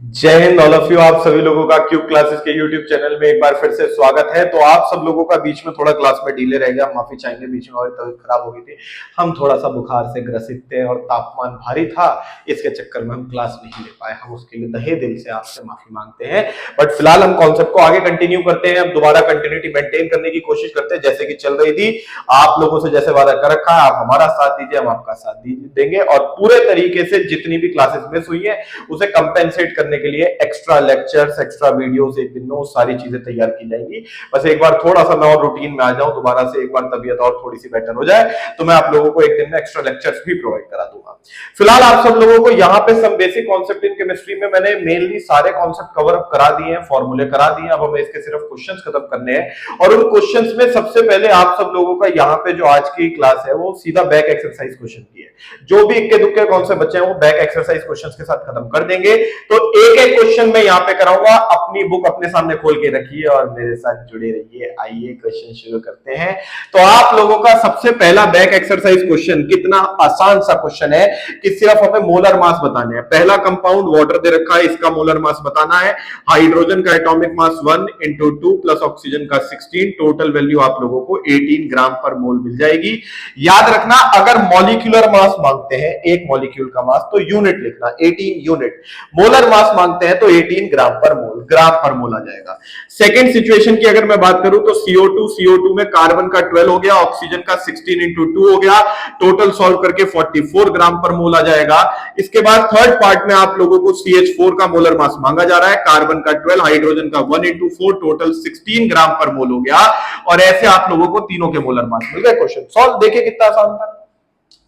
जय Hind all of you. आप सभी लोगों का क्यूब क्लासेस के यूट्यूब चैनल में एक बार फिर से स्वागत है। तो आप सब लोगों का बीच में थोड़ा क्लास में डिले रह गया, माफी चाहेंगे। बीच में और तबीयत खराब हो गई थी, हम थोड़ा सा बुखार से ग्रसित थे और तापमान भारी था, इसके चक्कर में हम क्लास नहीं ले पाए। हम उसके लिए तहे दिल से आपसे माफी मांगते हैं। बट फिलहाल हम कॉन्सेप्ट को आगे कंटिन्यू करते हैं। अब दोबारा कंटिन्यूटी मेंटेन करने की कोशिश करते हैं जैसे कि चल रही थी। आप लोगों से जैसे वादा कर रखा है, आप हमारा साथ दीजिए, हम आपका साथ देंगे और पूरे तरीके से जितनी भी क्लासेस मिस हुई है उसे कंपेंसेट करने के लिए एक्स्ट्रा लेक्चर्स, एक्स्ट्रा वीडियोस, एक दिन में वो सारी चीजें तैयार की जाएंगी। बस एक बार थोड़ा सा मैं और रूटीन में आ जाऊं, दोबारा से एक बार तबीयत और थोड़ी सी बेटर हो जाए तो मैं आप लोगों को एक दिन में एक्स्ट्रा लेक्चर्स भी प्रोवाइड करा दूंगा। फिलहाल आप सब लोगों को यहाँ पे some basic concept in chemistry में मैंने मेनली सारे कॉन्सेप्ट कवर अप करा दिए हैं, फॉर्मूले करा दिए हैं। अब हमें इसके सिर्फ क्वेश्चंस खत्म करने हैं और उन क्वेश्चंस में सबसे पहले आप सब लोगों का यहाँ पे जो आज की क्लास है वो सीधा बैक एक्सरसाइज क्वेश्चन की है। जो भी इक्के दुक्के कॉन्सेप्ट बचे हैं वो बैक एक्सरसाइज क्वेश्चंस के साथ खत्म कर देंगे। तो एक एक क्वेश्चन मैं यहाँ पे कराऊंगा। अपनी बुक अपने सामने खोल के रखिए और मेरे साथ जुड़े रहिए। आइए क्वेश्चन शुरू करते हैं। तो आप लोगों का सबसे पहला बैक एक्सरसाइज क्वेश्चन कितना आसान सा क्वेश्चन है कि सिर्फ हमें मोलर मास बताने हैं। पहला कंपाउंड वाटर दे रखा है, इसका मोलर मास बताना है। हाइड्रोजन का एटॉमिक मास 1 × 2 प्लस ऑक्सीजन का 16, टोटल वैल्यू आप लोगों को 18 ग्राम पर मोल मिल जाएगी। याद रखना, अगर मॉलिक्यूलर मास मांगते हैं, एक मॉलिक्यूल का मास, तो यूनिट लिखना 18 यूनिट। मोलर मास मांगते हैं तो 18 ग्राम पर मोल, ग्राम पर मोल आ जाएगा। सेकेंड सिचुएशन की अगर मैं बात करूं तो CO2 में कार्बन का 12 हो गया, ऑक्सीजन का 16 × 2 हो गया, टोटल सॉल्व करके 44 ग्राम पर मोल आ जाएगा। इसके बाद थर्ड पार्ट में आप लोगों को CH4 का मोलर मास मांगा जा रहा है, कार्बन का 12, हाइड्रोजन का 1 × 4, टोटल 16 ग्राम पर मोल हो गया। और ऐसे आप लोगों को तीनों के मोलर मास मिल गए। क्वेश्चन सॉल्व देखिए कितना आसान था।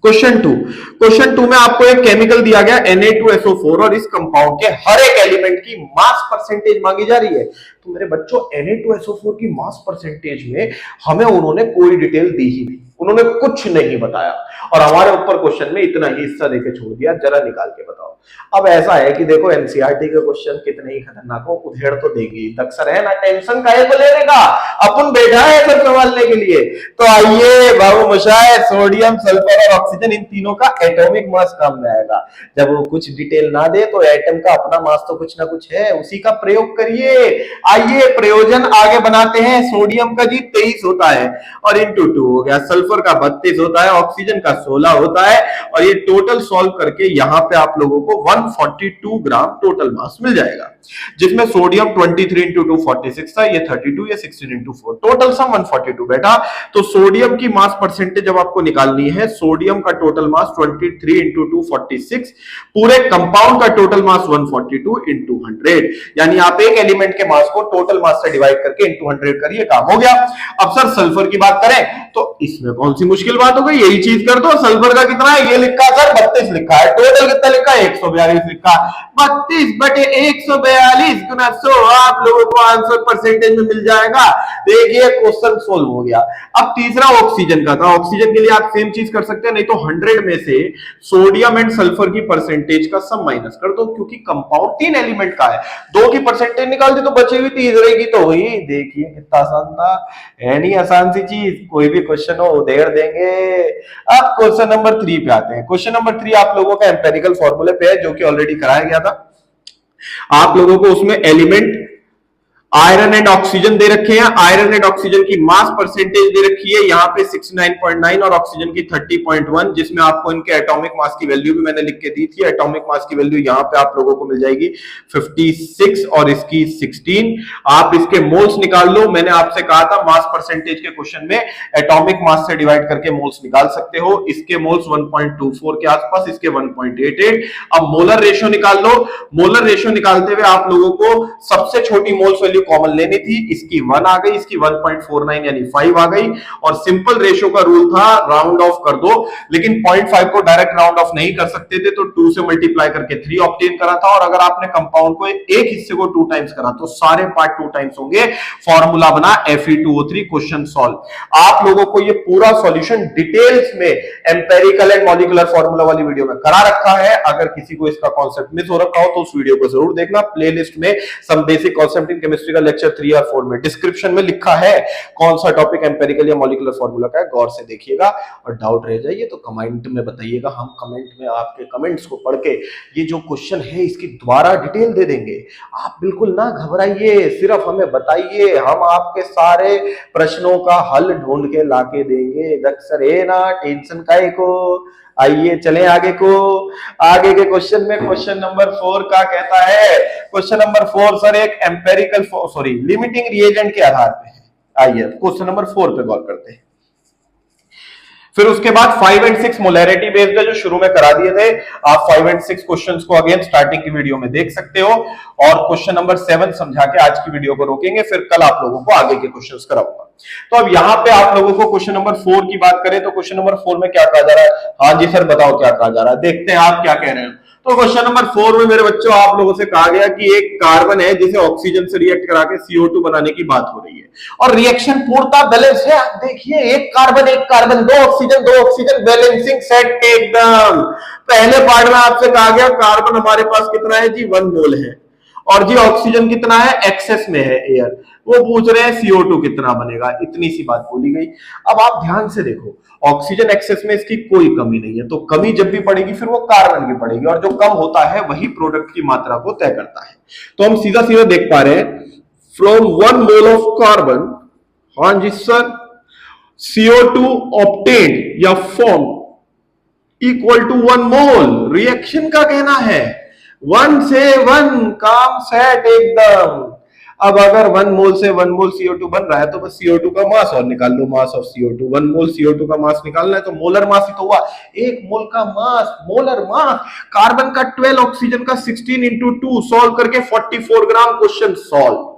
क्वेश्चन 2 में आपको एक केमिकल दिया गया Na2SO4 और इस कंपाउंड के हर एक एलिमेंट की मास परसेंटेज मांगी जा रही है। तो मेरे बच्चों, Na2SO4 की मास परसेंटेज में हमें उन्होंने कोई डिटेल दी ही नहीं, उन्होंने कुछ नहीं बताया और हमारे ऊपर क्वेश्चन में इतना ही हिस्सा देके छोड़ दिया, जरा निकाल के बताओ। अब ऐसा है कि देखो, एनसीईआरटी के क्वेश्चन कितने ही खतरनाक हो, उधेड़ तो देगी, दक्सर है ना, टेंशन काहे को लेने का, अपन बैठा है सब संभालने के लिए। तो आइए बाबू मशाए, सोडियम, सल्फर और ऑक्सीजन, इन तीनों का एटॉमिक मास काम में आएगा। जब वो कुछ डिटेल ना दे तो एटम का अपना मास तो कुछ ना कुछ है, उसी का प्रयोग करिए। आइए प्रयोजन आगे बनाते हैं। सोडियम का जी 23 होता है और इंटू 2 हो गया, सल्फर का 32 होता है, ऑक्सीजन का 16 होता है और ये टोटल सॉल्व करके यहां पे आप लोगों को 142 ग्राम टोटल मास मिल जाएगा, जिसमें सोडियम 23 × 2 46 था, ये 32, ये 16 × 4, टोटल सम 142 बेटा। तो सोडियम की मास परसेंटेज जब आपको निकालनी है, सोडियम का टोटल मास 23 × 2 46, पूरे कंपाउंड का टोटल मास 142 × 100, यानी आप एक एलिमेंट के मास को टोटल मास से डिवाइड करके इंटू 100 करिए, काम हो गया। अब सर सल्फर की बात करें तो इसमें कौन सी मुश्किल बात हो गई, यही चीज कर दो। सल्फर का कितना है, ये लिखा सर 32 लिखा है, टोटल कितना लिखा है 142 लिखा, 32/142 गुना 100, आप लोगों को आंसर परसेंटेज में मिल जाएगा। देखिए क्वेश्चन सोल्व हो गया। अब तीसरा ऑक्सीजन का था, ऑक्सीजन के लिए आप सेम चीज कर सकते हैं, नहीं तो 100 में से सोडियम एंड सल्फर की परसेंटेज का सम माइनस कर दो, क्योंकि कंपाउंड 3 एलिमेंट का है, 2 की परसेंटेज निकाल दी तो बची हुई तीसरे की तो हुई। देखिए कितना आसान था, है नहीं आसान सी चीज, कोई भी क्वेश्चन हो उधेड़ देंगे। अब क्वेश्चन नंबर 3 पे आते हैं। क्वेश्चन नंबर 3 आप लोगों का एम्पेरिकल फॉर्मूले पे है, जो कि ऑलरेडी कराया गया था। आप लोगों को उसमें एलिमेंट आयरन एंड ऑक्सीजन दे रखे हैं। आयरन एंड ऑक्सीजन की मास परसेंटेज दे रखी है यहाँ पे 69.9 और ऑक्सीजन की 30.1, जिसमें आपको इनके एटॉमिक मास की वैल्यू भी मैंने लिख के दी थी। एटॉमिक मास की वैल्यू यहाँ पे आप लोगों को मिल जाएगी 56 और इसकी 16। आप इसके मोल्स निकाल लो, मैंने आपसे कहा था मास परसेंटेज के क्वेश्चन में एटॉमिक मास से डिवाइड करके मोल्स निकाल सकते हो। इसके मोल्स 1.24 के आसपास, इसके 1.88। अब मोलर रेशियो निकाल लो। मोलर रेशियो निकालते हुए आप लोगों को सबसे छोटी मोल्स वैल्यू कॉमन लेनी थी, इसकी 1 आ गई, इसकी 1.49 यानी 5 आ गई। और सिंपल रेशियो का रूल था राउंड ऑफ कर दो, लेकिन 0.5 को डायरेक्ट राउंड ऑफ नहीं कर सकते थे, तो 2 से मल्टीप्लाई करके 3 ऑब्टेन करा था। और अगर आपने कंपाउंड को एक हिस्से को 2 टाइम्स करा तो सारे पार्ट 2 टाइम्स होंगे। फॉर्मूला बना Fe2O3। Question solve. आप लोगों को ये पूरा सॉल्यूशन डिटेल्स में एम्पेरिकल एंड मॉलिक्यूलर फॉर्मूला वाली वीडियो में करा रखा है। अगर किसी को इसका कॉन्सेप्ट मिस हो रखा हो तो उस वीडियो को जरूर देखना। प्लेलिस्ट में some basic concept in chemistry chemistry का लेक्चर 3 और 4 में डिस्क्रिप्शन में लिखा है कौन सा टॉपिक एम्पेरिकल या मॉलिक्यूलर फॉर्मूला का है, गौर से देखिएगा। और डाउट रह जाइए तो कमेंट में बताइएगा, हम कमेंट में आपके कमेंट्स को पढ़ के ये जो क्वेश्चन है इसकी दोबारा डिटेल दे देंगे। आप बिल्कुल ना घबराइए, सिर्फ हमें बताइए, हम आपके सारे प्रश्नों का हल ढूंढ के लाके देंगे। अक्सर है ना टेंशन काहे को। आइए चलें आगे को। आगे के क्वेश्चन में क्वेश्चन नंबर 4 का कहता है, क्वेश्चन नंबर 4 सर एक एम्पेरिकल सॉरी लिमिटिंग रिएजेंट के आधार पे है। आइए क्वेश्चन नंबर 4 पे गौर करते हैं। फिर उसके बाद 5 और 6 मोलैरिटी बेस्ड है जो शुरू में करा दिए थे। आप 5 और 6 क्वेश्चंस को अगेन स्टार्टिंग की वीडियो में देख सकते हो, और क्वेश्चन नंबर 7 समझा के आज की वीडियो को रोकेंगे, फिर कल आप लोगों को आगे के क्वेश्चंस कराऊंगा। तो अब यहाँ पे आप लोगों को क्वेश्चन नंबर 4 की बात करें तो क्वेश्चन नंबर 4 में क्या कहा जा रहा है। हाँ जी सर बताओ क्या कहा जा रहा है, देखते हैं आप क्या कह रहे हैं। तो क्वेश्चन नंबर 4 में मेरे बच्चों आप लोगों से कहा गया कि एक कार्बन है जिसे ऑक्सीजन से रिएक्ट करा के CO2 बनाने की बात हो रही है, और रिएक्शन पूर्णतः बैलेंस है। आप देखिए एक कार्बन दो ऑक्सीजन बैलेंसिंग सेट एकदम। पहले पार्ट में आपसे कहा गया कार्बन हमारे पास कितना है जी 1 मोल है, और जी ऑक्सीजन कितना है एक्सेस में है एयर, वो पूछ रहे हैं CO2 कितना बनेगा। इतनी सी बात बोली गई। अब आप ध्यान से देखो, ऑक्सीजन एक्सेस में इसकी कोई कमी नहीं है, तो कमी जब भी पड़ेगी फिर वो कार्बन की पड़ेगी, और जो कम होता है वही प्रोडक्ट की मात्रा को तय करता है। तो हम सीधा सीधा देख पा रहे हैं फ्रॉम 1 मोल ऑफ कार्बन, हाँ जी सर, CO2 ऑब्टेन्ड या form equal to 1 mole. Reaction का कहना है 1 से 1 काम सेट एकदम। अब अगर 1 मोल से 1 मोल CO2 बन रहा है तो बस CO2 का मास और निकाल लो, mass of CO2। 1 mole CO2 का मास निकालना है तो मोलर मास ही तो हुआ, 1 मोल का मास, मोलर मास। कार्बन का 12, ऑक्सीजन का 16 इंटू 2, सॉल्व करके 44 ग्राम, क्वेश्चन सॉल्व।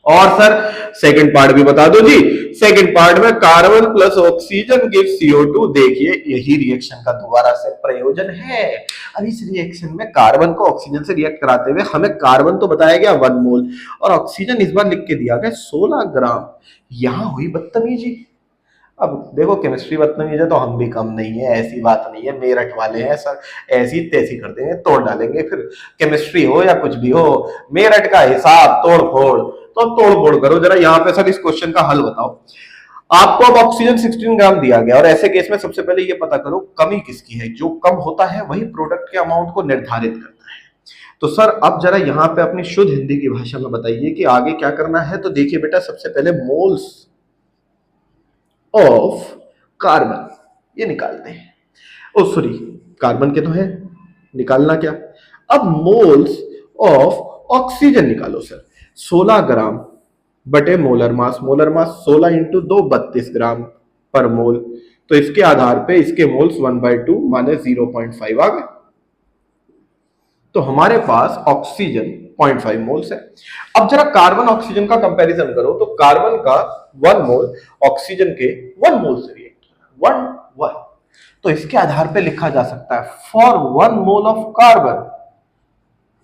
और सर सेकंड पार्ट भी बता दो जी। सेकंड पार्ट में carbon plus oxygen give CO2। देखिए यही रिएक्शन का दोबारा से प्रयोजन है। अब इस रिएक्शन में कार्बन को ऑक्सीजन से रिएक्ट कराते हुए हमें कार्बन तो बताया गया 1 मोल, और ऑक्सीजन इस बार लिख के दिया गया 16 ग्राम। यहां हुई बदतमीजी। अब देखो केमिस्ट्री बदतमीज है तो हम भी कम नहीं है, ऐसी बात नहीं है। मेरठ वाले हैं सर, ऐसी तैसी कर देंगे, तोड़ डालेंगे। फिर केमिस्ट्री हो या कुछ भी हो, मेरठ का हिसाब तोड़ फोड़, तो तोड़ फोड़ करो जरा। यहाँ पे सर इस क्वेश्चन का हल बताओ। आपको अब ऑक्सीजन 16 ग्राम दिया गया, और ऐसे केस में सबसे पहले ये पता करो कमी किसकी है। जो कम होता है वही प्रोडक्ट के अमाउंट को निर्धारित करता है। तो सर अब जरा यहाँ पे अपनी शुद्ध हिंदी की भाषा में बताइए कि आगे क्या करना है। तो देखिए बेटा, सबसे पहले मोल्स ऑफ कार्बन ये निकालते हैं। ओ सॉरी, कार्बन के तो है, निकालना क्या। अब मोल्स ऑफ ऑक्सीजन निकालो सर। 16 ग्राम बटे molar mass, molar mass 16 into 2 32 ग्राम पर मोल। तो इसके आधार पे इसके मोल्स 1/2 माने 0.5 आ गए। तो हमारे पास ऑक्सीजन 0.5 मोल्स है। अब जरा कार्बन ऑक्सीजन का कंपैरिजन करो, तो कार्बन का 1 मोल ऑक्सीजन के 1 मोल से रिएक्ट 1 तो इसके आधार पे लिखा जा सकता है for 1 mole of carbon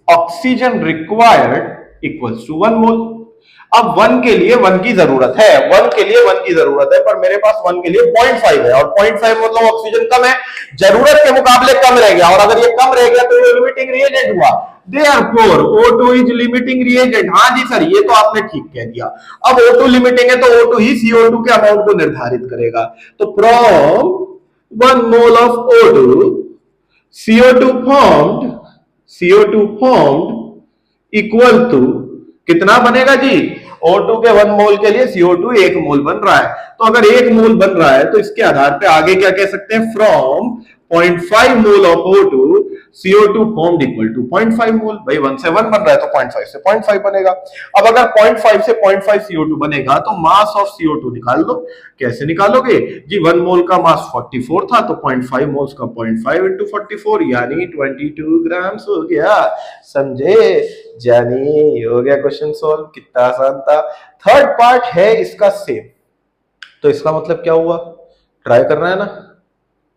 oxygen required equals to 1 mole. अब 1 के लिए 1 की जरूरत है, 1 के लिए 1 की जरूरत है, पर मेरे पास 1 के लिए 0.5 है, और 0.5 मतलब ऑक्सीजन कम है, जरूरत के मुकाबले कम रह गया। और अगर ये कम रह गया तो ये लिमिटिंग रिएजेंट हुआ। Therefore O2 is limiting reagent. हाँ जी सर, ये तो आपने ठीक कह दिया। अब O2 लिमिटिंग है तो O2 ही CO2 के अमाउंट को निर्धारित करेगा। तो from 1 mole of O2 CO2 formed equal to कितना बनेगा जी। O2 के 1 मोल के लिए CO2 1 मोल बन रहा है, तो अगर 1 मोल बन रहा है तो इसके आधार पे आगे क्या कह सकते हैं, from 0.5 mole of O2 CO2 formed equal to 0.5 mole. भाई 1 से 1 बन रहा है तो 0.5 से 0.5 बनेगा। अब अगर 0.5 से 0.5 CO2 बनेगा तो मास ऑफ CO2 निकाल लो। कैसे निकालोगे जी, 1 मोल का मास 44 था, तो 0.5 मोल्स का 0.5 इंटू 44 यानी 22 ग्राम हो गया। समझे जानी, हो गया क्वेश्चन सॉल्व। कितना आसान था। थर्ड पार्ट है इसका सेम, तो इसका मतलब क्या हुआ, ट्राई करना है ना।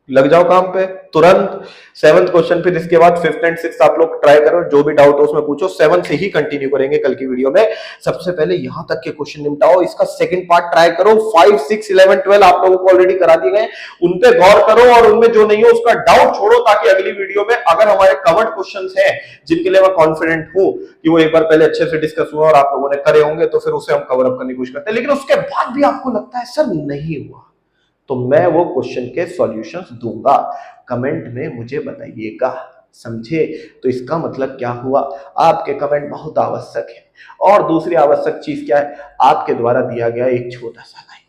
लग जाओ काम पे तुरंत। सेवंथ क्वेश्चन, फिर इसके बाद फिफ्थ एंड सिक्स आप लोग ट्राई करो, जो भी डाउट हो उसमें पूछो। सेवन से ही कंटिन्यू करेंगे कल की वीडियो में। सबसे पहले यहां तक के क्वेश्चन निपटाओ, इसका सेकंड पार्ट ट्राई करो। 5, 6, 11, 12 आप लोगों को ऑलरेडी करा दिए गए, उन पे गौर करो और उनमें जो नहीं हो उसका डाउट छोड़ो, ताकि अगली वीडियो में अगर हमारे कवर्ड क्वेश्चन हैं जिनके लिए मैं कॉन्फिडेंट हूं कि वो एक बार पहले अच्छे से डिस्कस हुआ और आप लोगों ने करे होंगे, तो फिर उसे हम कवर अप करने की कोशिश करते हैं। लेकिन उसके बाद भी आपको लगता है सर नहीं हुआ, तो मैं वो क्वेश्चन के सॉल्यूशंस दूंगा, कमेंट में मुझे बताइएगा, समझे? तो इसका मतलब क्या हुआ, आपके कमेंट बहुत आवश्यक है। और दूसरी आवश्यक चीज क्या है, आपके द्वारा दिया गया एक छोटा सा लाइक।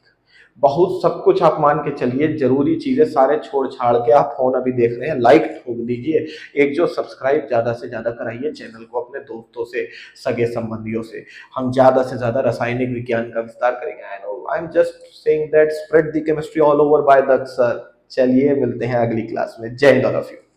बहुत सब कुछ आप मान के चलिए, जरूरी चीजें सारे छोड़ छाड़ के आप फोन अभी देख रहे हैं, लाइक ठोक दीजिए। एक जो सब्सक्राइब ज्यादा से ज्यादा कराइए चैनल को अपने दोस्तों से, सगे संबंधियों से। हम ज्यादा से ज्यादा रासायनिक विज्ञान का विस्तार करेंगे। I know, I am just saying that spread the chemistry all over by the sir. चलिए मिलते हैं अगली क्लास में। जय हिंद ऑल ऑफ यू।